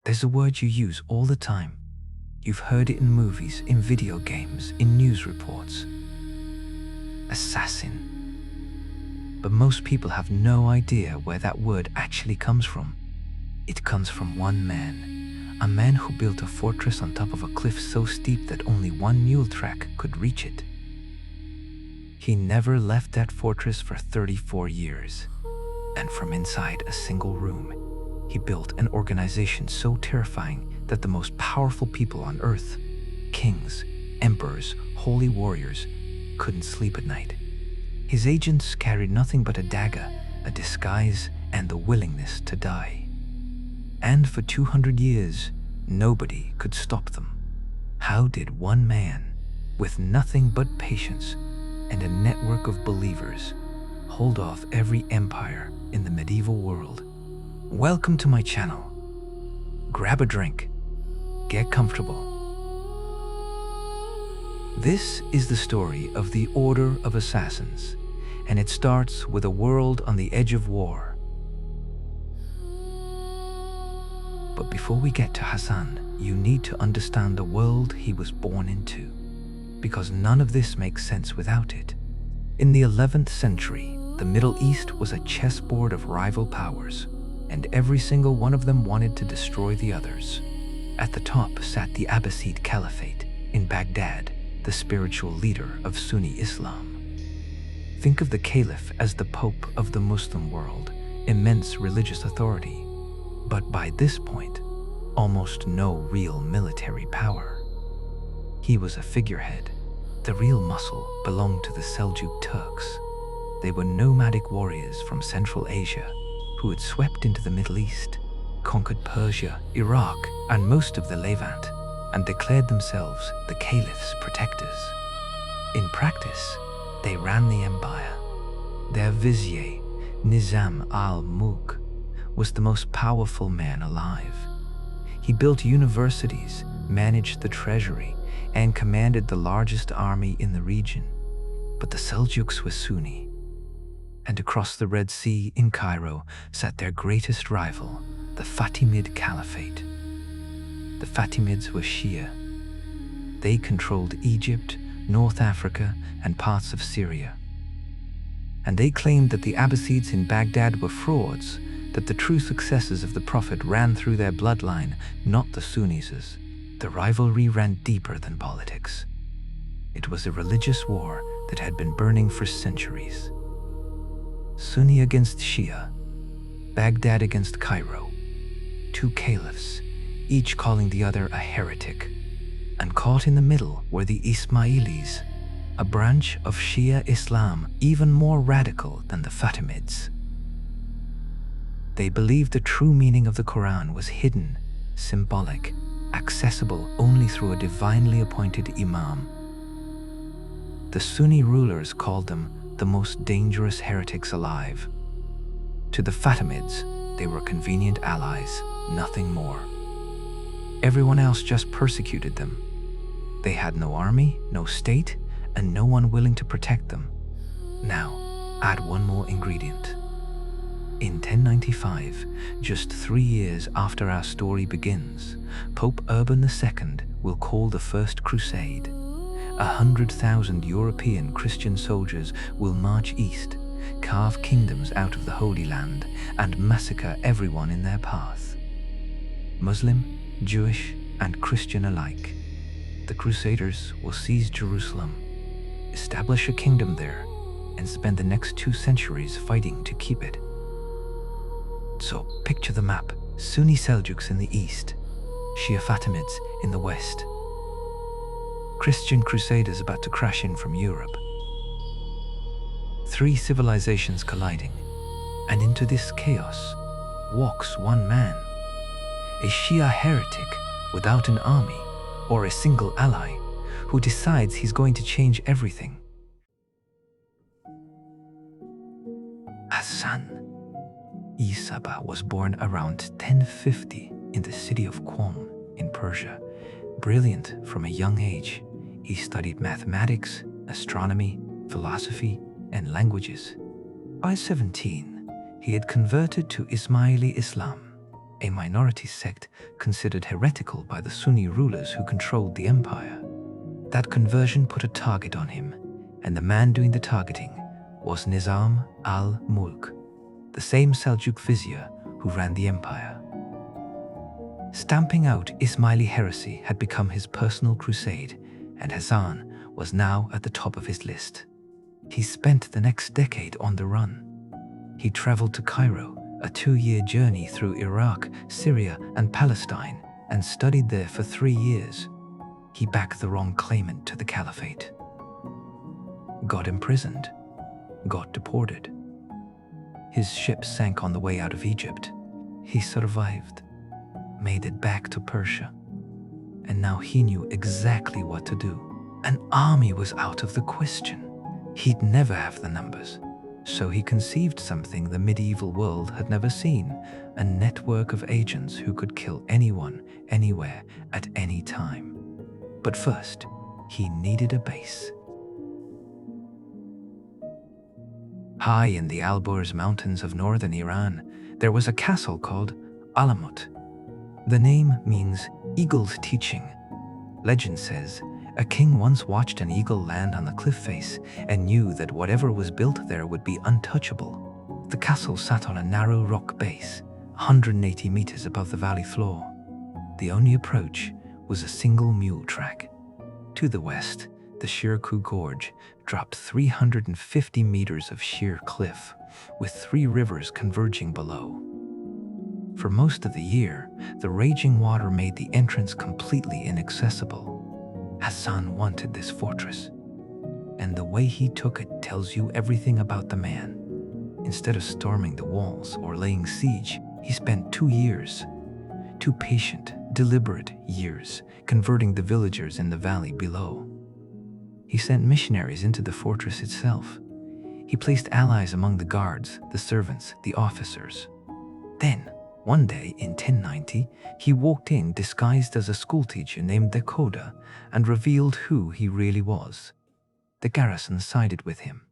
There's a word you use all the time. You've heard it in movies, in video games, in news reports. Assassin. But most people have no idea where that word actually comes from. It comes from one man. A man who built a fortress on top of a cliff so steep that only one mule track could reach it. He never left that fortress for 34 years. And from inside a single room, he built an organization so terrifying that the most powerful people on earth, kings, emperors, holy warriors, couldn't sleep at night. His agents carried nothing but a dagger, a disguise, and the willingness to die. And for 200 years, nobody could stop them. How did one man, with nothing but patience and a network of believers, hold off every empire in the medieval world? Welcome to my channel. Grab a drink. Get comfortable. This is the story of the Order of Assassins, and it starts with a world on the edge of war. But before we get to Hassan, you need to understand the world he was born into, because none of this makes sense without it. In the 11th century, the Middle East was a chessboard of rival powers, and every single one of them wanted to destroy the others. At the top sat the Abbasid Caliphate in Baghdad, the spiritual leader of Sunni Islam. Think of the caliph as the pope of the Muslim world, immense religious authority, but by this point, almost no real military power. He was a figurehead. The real muscle belonged to the Seljuk Turks. They were nomadic warriors from Central Asia who had swept into the Middle East, conquered Persia, Iraq, and most of the Levant, and declared themselves the caliphs' protectors. In practice, they ran the empire. Their vizier, Nizam al-Mulk, was the most powerful man alive. He built universities, managed the treasury, and commanded the largest army in the region. But the Seljuks were Sunni, and across the Red Sea in Cairo sat their greatest rival, the Fatimid Caliphate. The Fatimids were Shia. They controlled Egypt, North Africa, and parts of Syria. And they claimed that the Abbasids in Baghdad were frauds, that the true successors of the Prophet ran through their bloodline, not the Sunnis. The rivalry ran deeper than politics. It was a religious war that had been burning for centuries. Sunni against Shia, Baghdad against Cairo, two caliphs, each calling the other a heretic. And caught in the middle were the Ismailis, a branch of Shia Islam even more radical than the Fatimids. They believed the true meaning of the Quran was hidden, symbolic, accessible only through a divinely appointed imam. The Sunni rulers called them the most dangerous heretics alive. To the Fatimids, they were convenient allies, nothing more. Everyone else just persecuted them. They had no army, no state, and no one willing to protect them. Now, add one more ingredient. In 1095, just 3 years after our story begins, Pope Urban II will call the First Crusade. 100,000 European Christian soldiers will march east, carve kingdoms out of the Holy Land, and massacre everyone in their path. Muslim, Jewish, and Christian alike. The Crusaders will seize Jerusalem, establish a kingdom there, and spend the next 2 centuries fighting to keep it. So picture the map: Sunni Seljuks in the east, Shia Fatimids in the west. Christian crusaders about to crash in from Europe. 3 civilizations colliding, and into this chaos walks one man, a Shia heretic without an army or a single ally, who decides he's going to change everything. Hassan-i Sabbah was born around 1050 in the city of Qom in Persia. Brilliant from a young age, he studied mathematics, astronomy, philosophy, and languages. By 17, he had converted to Ismaili Islam, a minority sect considered heretical by the Sunni rulers who controlled the empire. That conversion put a target on him, and the man doing the targeting was Nizam al-Mulk, the same Seljuk vizier who ran the empire. Stamping out Ismaili heresy had become his personal crusade, and Hassan was now at the top of his list. He spent the next decade on the run. He traveled to Cairo, a 2-year journey through Iraq, Syria, and Palestine, and studied there for 3 years. He backed the wrong claimant to the caliphate, got imprisoned, got deported. His ship sank on the way out of Egypt. He survived, made it back to Persia, and now he knew exactly what to do. An army was out of the question. He'd never have the numbers, so he conceived something the medieval world had never seen, a network of agents who could kill anyone, anywhere, at any time. But first, he needed a base. High in the Alborz mountains of northern Iran, there was a castle called Alamut. The name means eagle's teaching. Legend says, a king once watched an eagle land on the cliff face and knew that whatever was built there would be untouchable. The castle sat on a narrow rock base, 180 meters above the valley floor. The only approach was a single mule track. To the west, the Shirkuh Gorge dropped 350 meters of sheer cliff, with 3 rivers converging below. For most of the year, the raging water made the entrance completely inaccessible. Hassan wanted this fortress, and the way he took it tells you everything about the man. Instead of storming the walls or laying siege, he spent 2 years, 2 patient, deliberate years, converting the villagers in the valley below. He sent missionaries into the fortress itself. He placed allies among the guards, the servants, the officers. Then, one day in 1090, he walked in disguised as a schoolteacher named Dakota and revealed who he really was. The garrison sided with him.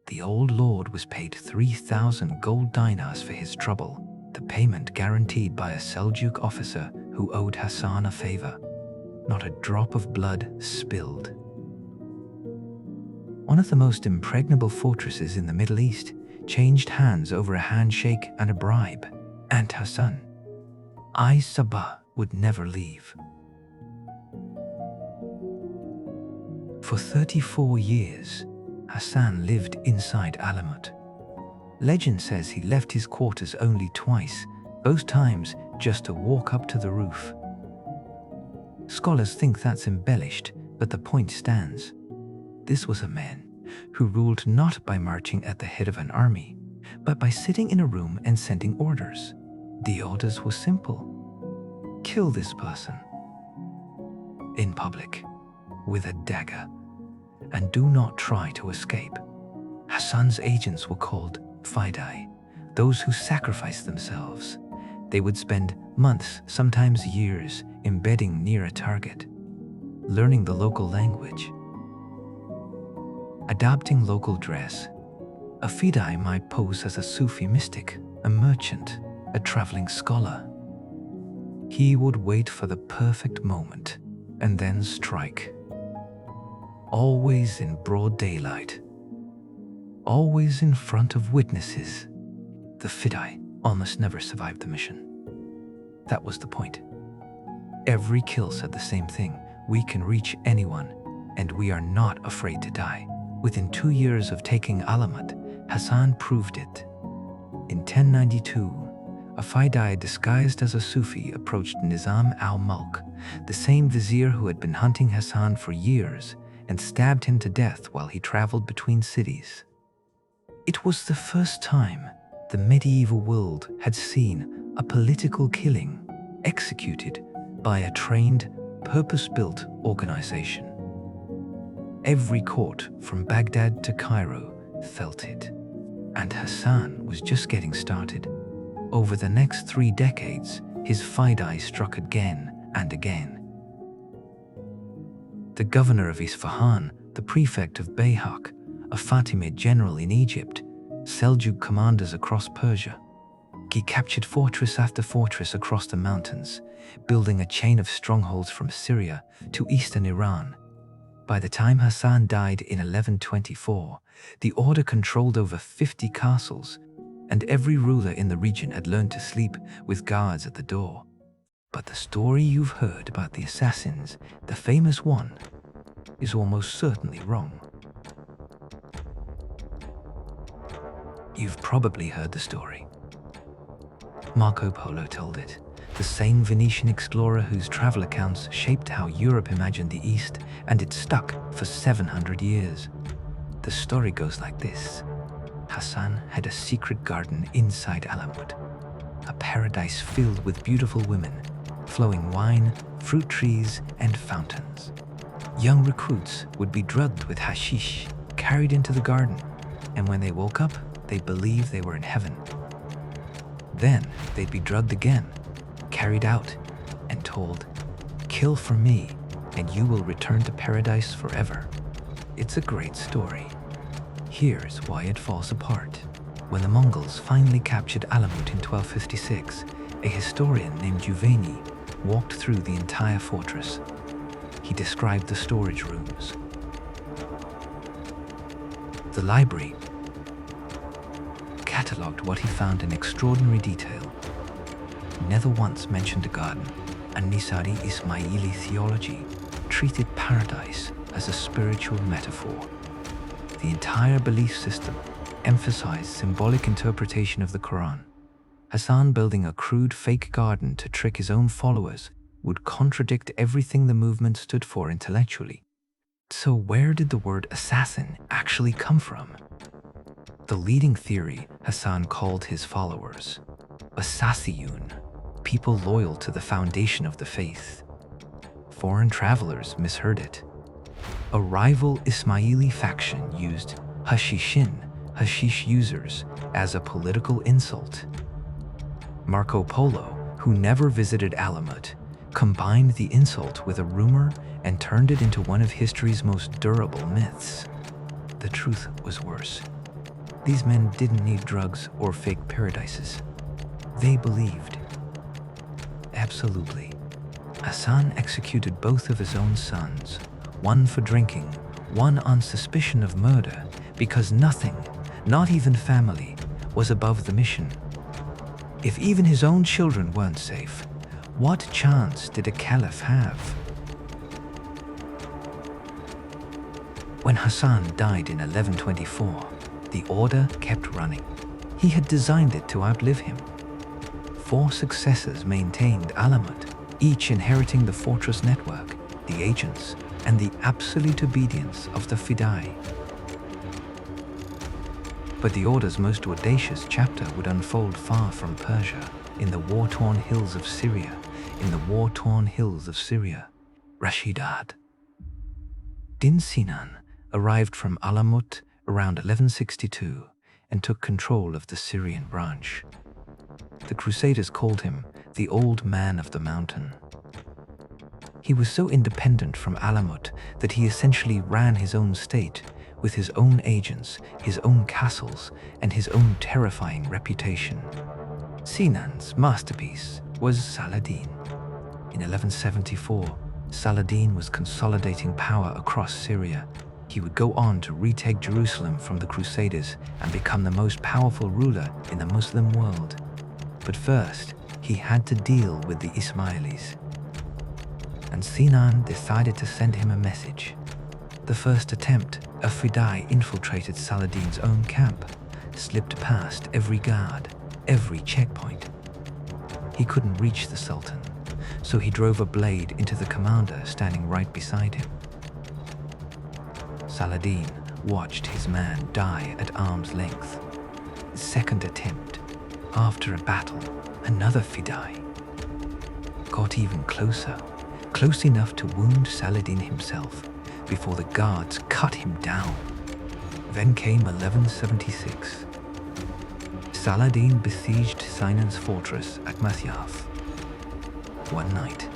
The old lord was paid 3,000 gold dinars for his trouble, the payment guaranteed by a Seljuk officer who owed Hassan a favor. Not a drop of blood spilled. One of the most impregnable fortresses in the Middle East changed hands over a handshake and a bribe, and Hassan-i Sabbah would never leave. For 34 years, Hassan lived inside Alamut. Legend says he left his quarters only twice, both times just to walk up to the roof. Scholars think that's embellished, but the point stands. This was a man who ruled not by marching at the head of an army, but by sitting in a room and sending orders. The orders were simple. Kill this person in public with a dagger, and do not try to escape. Hassan's agents were called fidai, those who sacrificed themselves. They would spend months, sometimes years, embedding near a target, learning the local language, adopting local dress. A fidai might pose as a Sufi mystic, a merchant, a traveling scholar. He would wait for the perfect moment and then strike. Always in broad daylight, always in front of witnesses. The fidai almost never survived the mission. That was the point. Every kill said the same thing: we can reach anyone, and we are not afraid to die. Within 2 years of taking Alamut, Hassan proved it. In 1092, a fidai disguised as a Sufi approached Nizam al-Mulk, the same vizier who had been hunting Hassan for years, and stabbed him to death while he traveled between cities. It was the first time the medieval world had seen a political killing executed by a trained, purpose-built organization. Every court from Baghdad to Cairo felt it, and Hassan was just getting started. Over the next 3 decades, his fidai struck again and again. The governor of Isfahan, the prefect of Bayhaq, a Fatimid general in Egypt, Seljuk commanders across Persia, He captured fortress after fortress across the mountains, building a chain of strongholds from Syria to eastern Iran. By the time Hassan died in 1124, the order controlled over 50 castles, and every ruler in the region had learned to sleep with guards at the door. But the story you've heard about the assassins, the famous one, is almost certainly wrong. You've probably heard the story. Marco Polo told it, the same Venetian explorer whose travel accounts shaped how Europe imagined the East, and it stuck for 700 years. The story goes like this. Hassan had a secret garden inside Alamut, a paradise filled with beautiful women, flowing wine, fruit trees, and fountains. Young recruits would be drugged with hashish, carried into the garden, and when they woke up, they believed they were in heaven. Then they'd be drugged again, carried out, and told, "Kill for me, and you will return to paradise forever." It's a great story. Here's why it falls apart. When the Mongols finally captured Alamut in 1256, a historian named Juveni walked through the entire fortress. He described the storage rooms, the library, catalogued what he found in extraordinary detail. He never once mentioned a garden, and Nisari Ismaili theology treated paradise as a spiritual metaphor. The entire belief system emphasized symbolic interpretation of the Quran. Hassan building a crude fake garden to trick his own followers would contradict everything the movement stood for intellectually. So where did the word assassin actually come from? The leading theory Hassan called his followers Asasiyun, people loyal to the foundation of the faith. Foreign travelers misheard it. A rival Ismaili faction used hashishin, hashish users, as a political insult. Marco Polo, who never visited Alamut, combined the insult with a rumor and turned it into one of history's most durable myths. The truth was worse. These men didn't need drugs or fake paradises. They believed. Absolutely. Hassan executed both of his own sons, one for drinking, one on suspicion of murder, because nothing, not even family, was above the mission. If even his own children weren't safe, what chance did a caliph have? When Hassan died in 1124, the order kept running. He had designed it to outlive him. 4 successors maintained Alamut, each inheriting the fortress network, the agents, and the absolute obedience of the Fidai. But the order's most audacious chapter would unfold far from Persia, in the war-torn hills of Syria, Rashidad. Din Sinan arrived from Alamut around 1162 and took control of the Syrian branch. The Crusaders called him the Old Man of the Mountain. He was so independent from Alamut that he essentially ran his own state with his own agents, his own castles, and his own terrifying reputation. Sinan's masterpiece was Saladin. In 1174, Saladin was consolidating power across Syria. He would go on to retake Jerusalem from the Crusaders and become the most powerful ruler in the Muslim world. But first, he had to deal with the Ismailis. And Sinan decided to send him a message. The first attempt, a Fidai infiltrated Saladin's own camp, slipped past every guard, every checkpoint. He couldn't reach the Sultan, so he drove a blade into the commander standing right beside him. Saladin watched his man die at arm's length. Second attempt, after a battle, another Fidai got even closer, close enough to wound Saladin himself before the guards cut him down. Then came 1176. Saladin besieged Sinan's fortress at Masyaf. One night,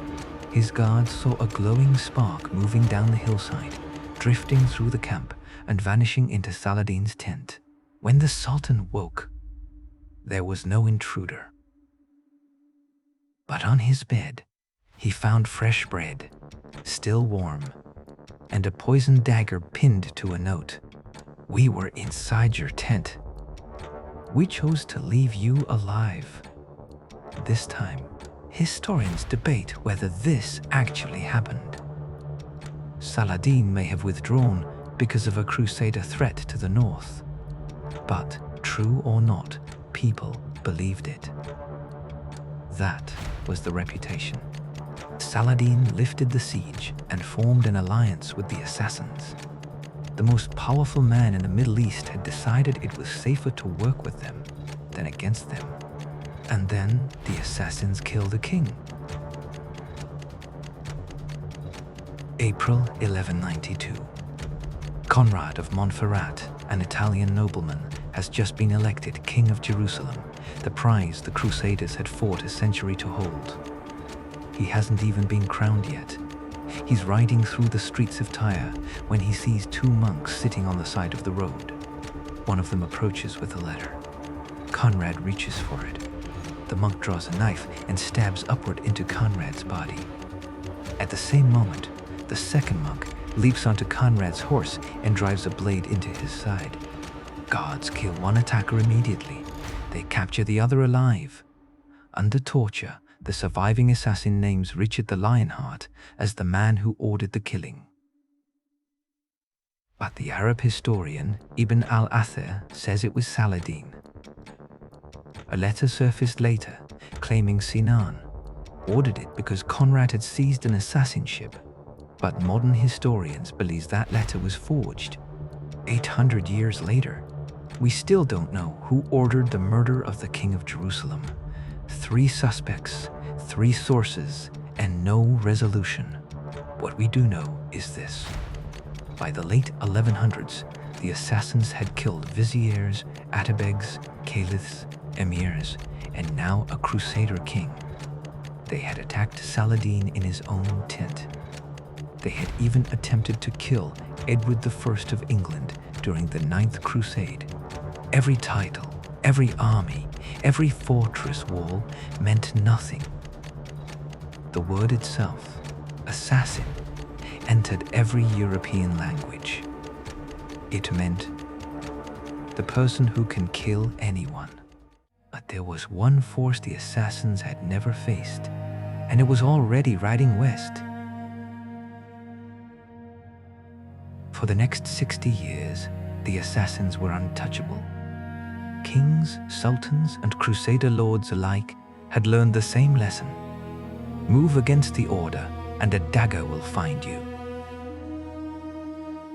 his guards saw a glowing spark moving down the hillside, drifting through the camp and vanishing into Saladin's tent. When the Sultan woke, there was no intruder. But on his bed, he found fresh bread, still warm, and a poisoned dagger pinned to a note. "We were inside your tent. We chose to leave you alive." This time, historians debate whether this actually happened. Saladin may have withdrawn because of a crusader threat to the north. But, true or not, people believed it. That was the reputation. Saladin lifted the siege and formed an alliance with the assassins. The most powerful man in the Middle East had decided it was safer to work with them than against them. And then the assassins killed the king. April 1192. Conrad of Montferrat, an Italian nobleman, has just been elected King of Jerusalem, the prize the Crusaders had fought a century to hold. He hasn't even been crowned yet. He's riding through the streets of Tyre when he sees two monks sitting on the side of the road. One of them approaches with a letter. Conrad reaches for it. The monk draws a knife and stabs upward into Conrad's body. At the same moment, the second monk leaps onto Conrad's horse and drives a blade into his side. Guards kill one attacker immediately. They capture the other alive. Under torture, the surviving assassin names Richard the Lionheart as the man who ordered the killing. But the Arab historian Ibn al-Athir says it was Saladin. A letter surfaced later claiming Sinan ordered it because Conrad had seized an assassin ship. But modern historians believe that letter was forged. 800 years later, we still don't know who ordered the murder of the King of Jerusalem. 3 suspects, 3 sources, and no resolution. What we do know is this. By the late 1100s, the assassins had killed viziers, atabegs, caliphs, emirs, and now a crusader king. They had attacked Saladin in his own tent. They had even attempted to kill Edward I of England during the 9th Crusade. Every title, every army, every fortress wall meant nothing. The word itself, assassin, entered every European language. It meant the person who can kill anyone. But there was one force the assassins had never faced, and it was already riding west. For the next 60 years, the assassins were untouchable. Kings, sultans, and crusader lords alike had learned the same lesson. Move against the order, and a dagger will find you.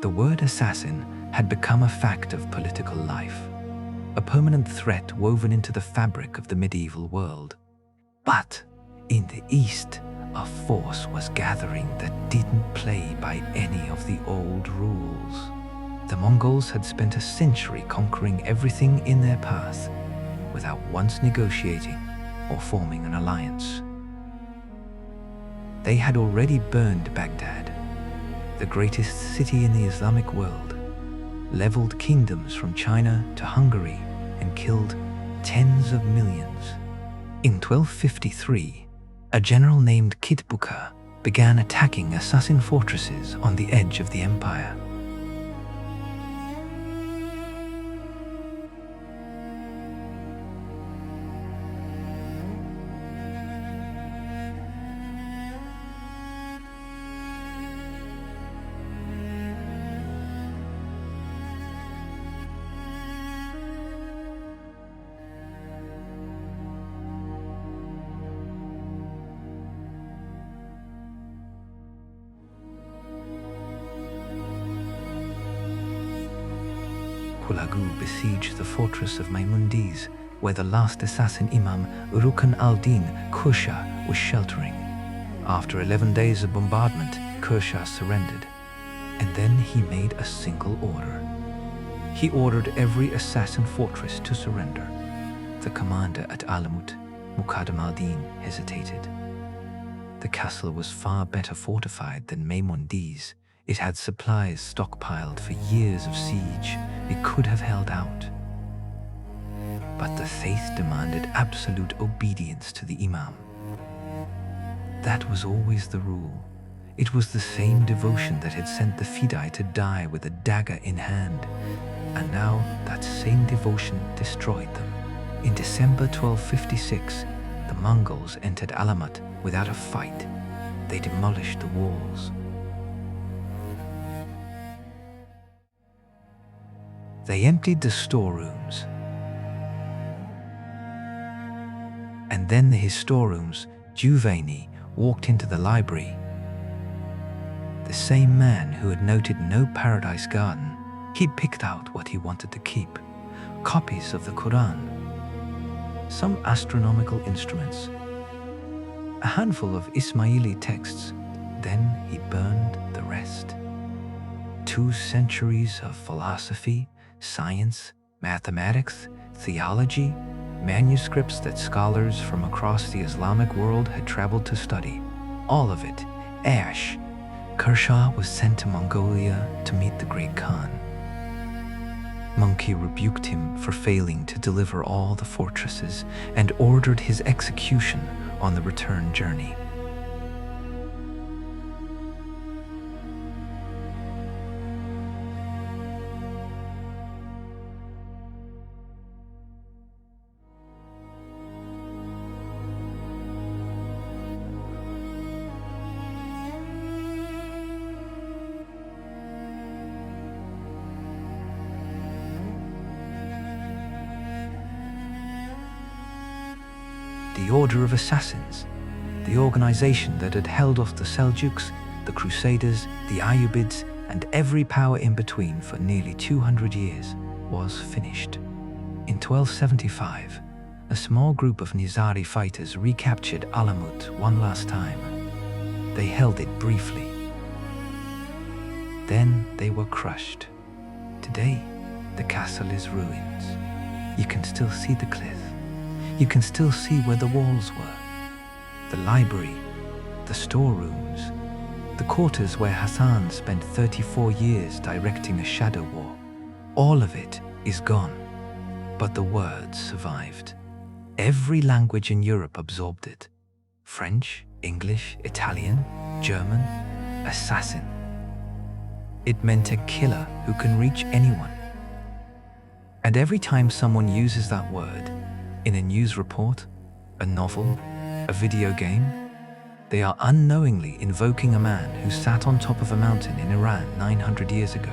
The word assassin had become a fact of political life, a permanent threat woven into the fabric of the medieval world. But in the East, a force was gathering that didn't play by any of the old rules. The Mongols had spent a century conquering everything in their path without once negotiating or forming an alliance. They had already burned Baghdad, the greatest city in the Islamic world, leveled kingdoms from China to Hungary, and killed tens of millions. In 1253, a general named Kitbuka began attacking assassin fortresses on the edge of the empire. Hulagu besieged the fortress of Maimundiz, where the last assassin imam Rukn al-Din Kursha was sheltering. After 11 days of bombardment, Kursha surrendered, and then he made a single order. He ordered every assassin fortress to surrender. The commander at Alamut, Muqaddam al-Din, hesitated. The castle was far better fortified than Maimundiz. It had supplies stockpiled for years of siege. It could have held out. but the faith demanded absolute obedience to the Imam. That was always the rule. It was the same devotion that had sent the Fidai to die with a dagger in hand, and now that same devotion destroyed them. In December 1256, the Mongols entered Alamut without a fight. They demolished the walls. They emptied the storerooms. And then the historians, Juveni, walked into the library. The same man who had noted no paradise garden, he'd picked out what he wanted to keep. Copies of the Quran, some astronomical instruments, a handful of Ismaili texts. Then he burned the rest. 2 centuries of philosophy, science, mathematics, theology, manuscripts that scholars from across the Islamic world had traveled to study. All of it, ash. Kershaw was sent to Mongolia to meet the great Khan. Monkey rebuked him for failing to deliver all the fortresses and ordered his execution on the return journey. The Order of Assassins, the organization that had held off the Seljuks, the Crusaders, the Ayyubids, and every power in between for nearly 200 years, was finished. In 1275, a small group of Nizari fighters recaptured Alamut one last time. They held it briefly. Then they were crushed. Today, the castle is ruins. You can still see the cliff. You can still see where the walls were. The library, the storerooms, the quarters where Hassan spent 34 years directing a shadow war. All of it is gone, but the words survived. Every language in Europe absorbed it. French, English, Italian, German, assassin. It meant a killer who can reach anyone. And every time someone uses that word, in a news report, a novel, a video game, they are unknowingly invoking a man who sat on top of a mountain in Iran 900 years ago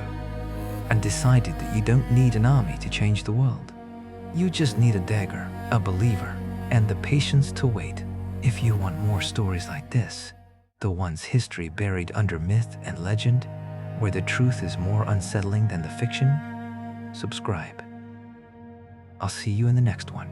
and decided that you don't need an army to change the world. You just need a dagger, a believer, and the patience to wait. If you want more stories like this, the ones history buried under myth and legend, where the truth is more unsettling than the fiction, subscribe. I'll see you in the next one.